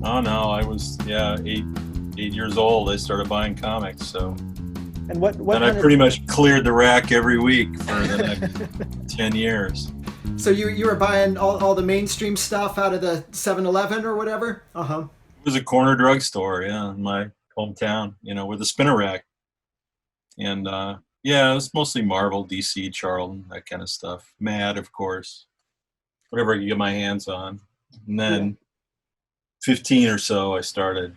Oh no, I was, yeah, 8 years old. I started buying comics, so And what then I kind pretty much cleared the rack every week for the of? next 10 years. So you were buying all the mainstream stuff out of the 7-Eleven or whatever? Uh-huh. It was a corner drugstore, yeah, in my hometown, with a spinner rack. And yeah, it was mostly Marvel, DC, Charlton, that kind of stuff. Mad, of course, whatever I could get my hands on. And Yeah. then 15 or so, I started,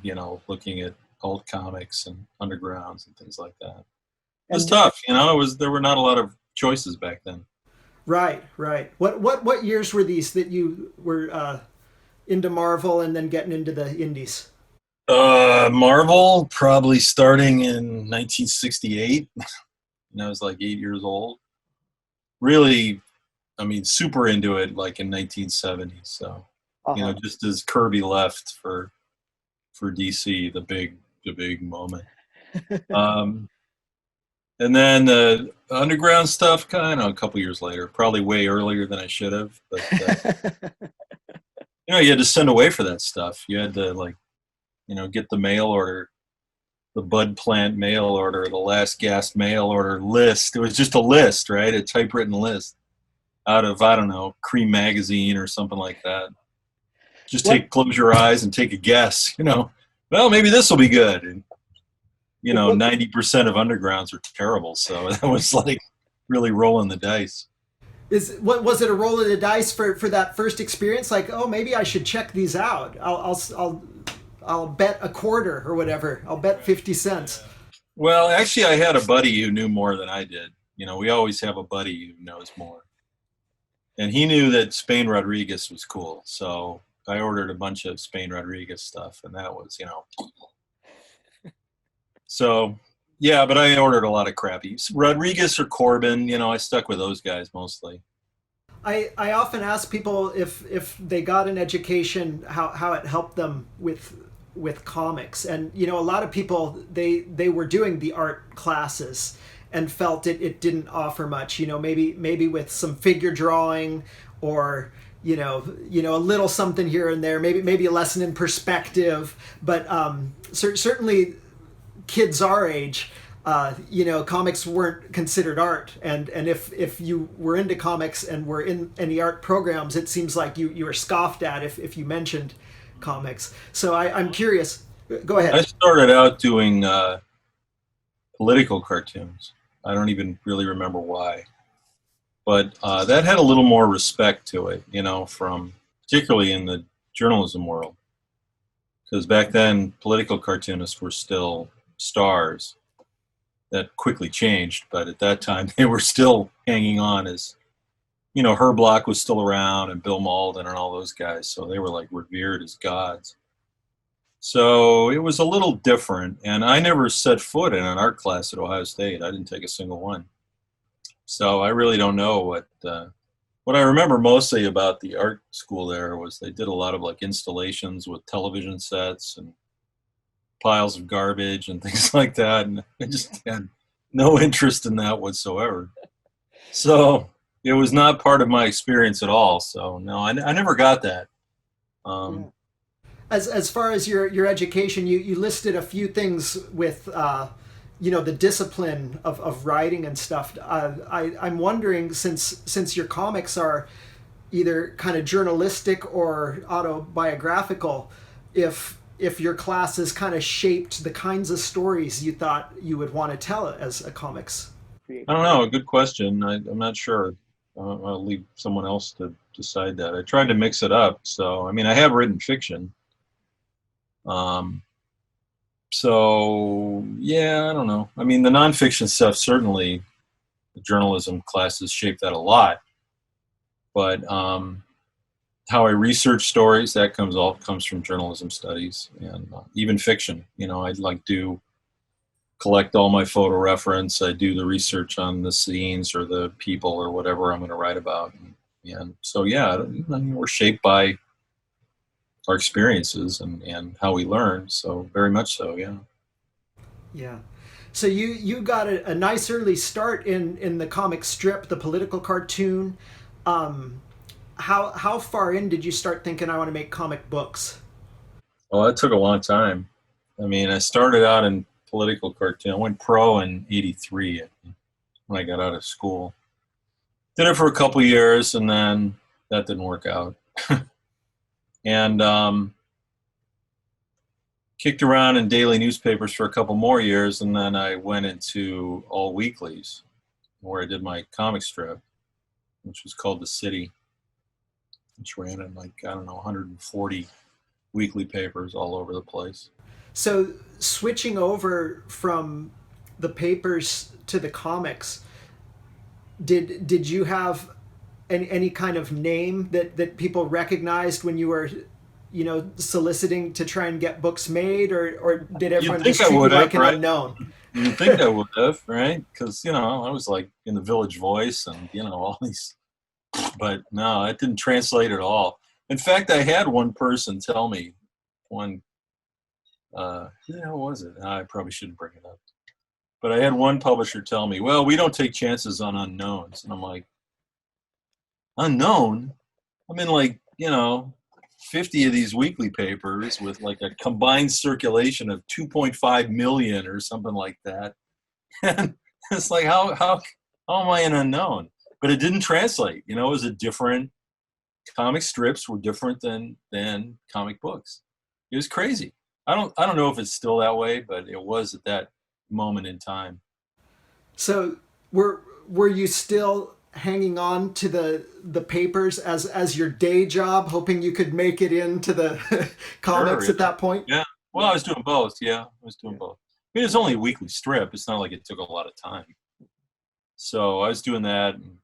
looking at old comics and undergrounds and things like that. It was And tough, there were not a lot of choices back then. right, right. What years were these that you were into Marvel and then getting into the indies? Marvel probably starting in 1968. And I was like 8 years old. Really, I mean, super into it like in 1970. So, Uh-huh. just as Kirby left for DC, the big moment. Um, and then the underground stuff, kind of a couple years later, probably way earlier than I should have. But you had to send away for that stuff. You had to get the mail order, the Bud Plant mail order, the Last Gas mail order list. It was just a list, right? A typewritten list out of, I don't know, Cream magazine or something like that. Just what close your eyes and take a guess. Well, maybe this will be good. And what 90% of undergrounds are terrible. So that was like really rolling the dice. what was it, a roll of the dice for that first experience? Like, oh, maybe I should check these out. I'll bet a quarter or whatever. I'll bet 50 cents. Well, actually, I had a buddy who knew more than I did. We always have a buddy who knows more. And he knew that Spain Rodrigues was cool. So I ordered a bunch of Spain Rodrigues stuff. And that was, so yeah, but I ordered a lot of crappy Rodrigues or Corbin. I stuck with those guys mostly. I often ask people if they got an education, how it helped them with comics. And a lot of people, they were doing the art classes and felt it didn't offer much. Maybe with some figure drawing, or a little something here and there, maybe a lesson in perspective. But certainly kids our age, comics weren't considered art, and if you were into comics and were in any art programs, it seems like you were scoffed at if you mentioned comics. So I'm curious. Go I ahead. started out doing political cartoons. I don't even really remember why, but that had a little more respect to it, from particularly in the journalism world, because back then political cartoonists were still stars. That quickly changed, but at that time they were still hanging on as, Herb Block was still around and Bill Malden and all those guys, so they were like revered as gods. So it was a little different, and I never set foot in an art class at Ohio State. I didn't take a single one. So I really don't know what I remember mostly about the art school there was they did a lot of like installations with television sets and piles of garbage and things like that, and I just had no interest in that whatsoever. So it was not part of my experience at all. So no, I never got that. Yeah. Um, As far as your education, you listed a few things with the discipline of writing and stuff. I'm wondering, since your comics are either kind of journalistic or autobiographical, if your classes kind of shaped the kinds of stories you thought you would want to tell as a comics I creator. don't know. A good question. I'm not sure. I'll leave someone else to decide that. I tried to mix it up. So I mean, I have written fiction. Um, so yeah, I don't know. I mean, the nonfiction stuff certainly, the journalism classes shape that a lot. But how I research stories, that comes from journalism studies, and even fiction. I'd like to collect all my photo reference. I do the research on the scenes or the people or whatever I'm going to write about. And so, yeah, I mean, we're shaped by our experiences and how we learn. So very much so, yeah. Yeah. So you got a nice early start in the comic strip, the political cartoon. Um, how far in did you start thinking I want to make comic books? Well, that took a long time. I mean, I started out in political cartoon. I went pro in '83 when I got out of school. Did it for a couple years, and then that didn't work out. And kicked around in daily newspapers for a couple more years, and then I went into all weeklies, where I did my comic strip, which was called The City, which ran in 140 weekly papers all over the place. So switching over from the papers to the comics, did you have any kind of name that people recognized when you were, soliciting to try and get books made, or did everyone just treat you like an unknown? You'd think I would have, right? Because, I was like in the Village Voice and, all these, but no, it didn't translate at all. In fact, I had one person tell me, who the hell was it? I probably shouldn't bring it up. But I had one publisher tell me, well, we don't take chances on unknowns. And I'm like, unknown? I'm in 50 of these weekly papers with like a combined circulation of 2.5 million or something like that. And it's like, how am I an unknown? But it didn't translate. It was a different, comic strips were different than comic books. It was crazy. I don't know if it's still that way, but it was at that moment in time. So were you still hanging on to the papers as your day job, hoping you could make it into the comics Sure, at that point? Yeah. Well, I was doing both. Yeah, I was doing both. I mean, it's only a weekly strip. It's not like it took a lot of time. So I was doing that, and,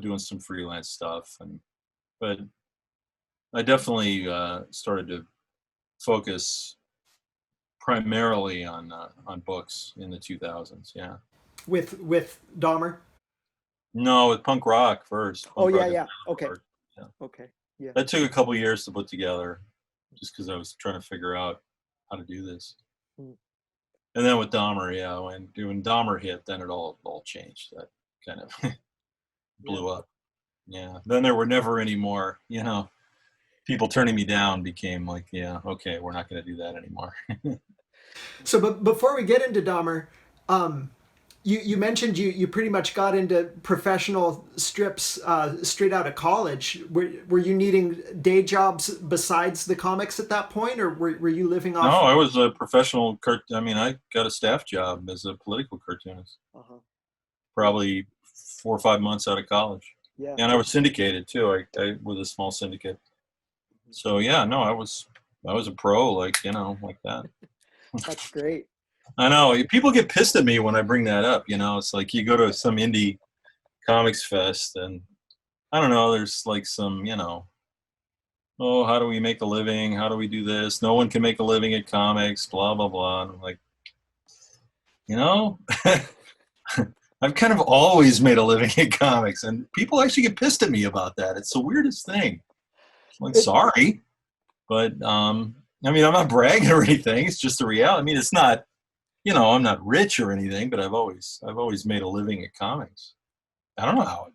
doing some freelance stuff, but I definitely started to focus primarily on books in the 2000s. Yeah. With Dahmer? No, with punk rock first. Punk rock. Okay. Yeah. Okay. Yeah. That took a couple years to put together, just because I was trying to figure out how to do this. And then with Dahmer, yeah, when Dahmer hit, then it all changed. That kind of blew up. Yeah. Then there were never any more, people turning me down became like, yeah, okay, we're not going to do that anymore. So, but before we get into Dahmer, you mentioned you pretty much got into professional strips straight out of college. Were you needing day jobs besides the comics at that point, or were you living off? No, I was a professional. I got a staff job as a political cartoonist. Probably 4 or 5 months out of college. Yeah. And I was syndicated too. I with a small syndicate. So yeah, no, I was a pro, like that. That's great. I know people get pissed at me when I bring that up. It's like you go to some indie comics fest, and I don't know. There's like some, oh, how do we make a living? How do we do this? No one can make a living at comics. Blah blah blah. And I'm like, I've kind of always made a living at comics, and people actually get pissed at me about that. It's the weirdest thing. I'm like, sorry, but I'm not bragging or anything. It's just the reality. I mean, it's not. I'm not rich or anything, but I've always made a living at comics. I don't know how,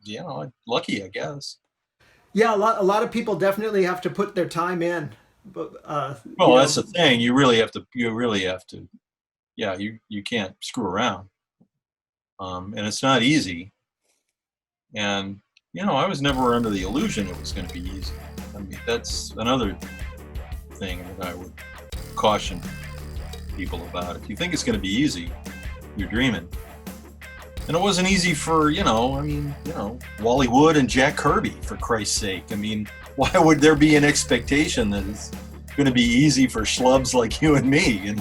lucky, I guess. Yeah, a lot of people definitely have to put their time in. But well, that's the thing. You really have to. Yeah, you can't screw around. And it's not easy. And I was never under the illusion it was going to be easy. I mean, that's another thing that I would caution people about. If you think it's going to be easy, you're dreaming. And it wasn't easy for, Wally Wood and Jack Kirby, for Christ's sake. I mean, why would there be an expectation that it's going to be easy for schlubs like you and me,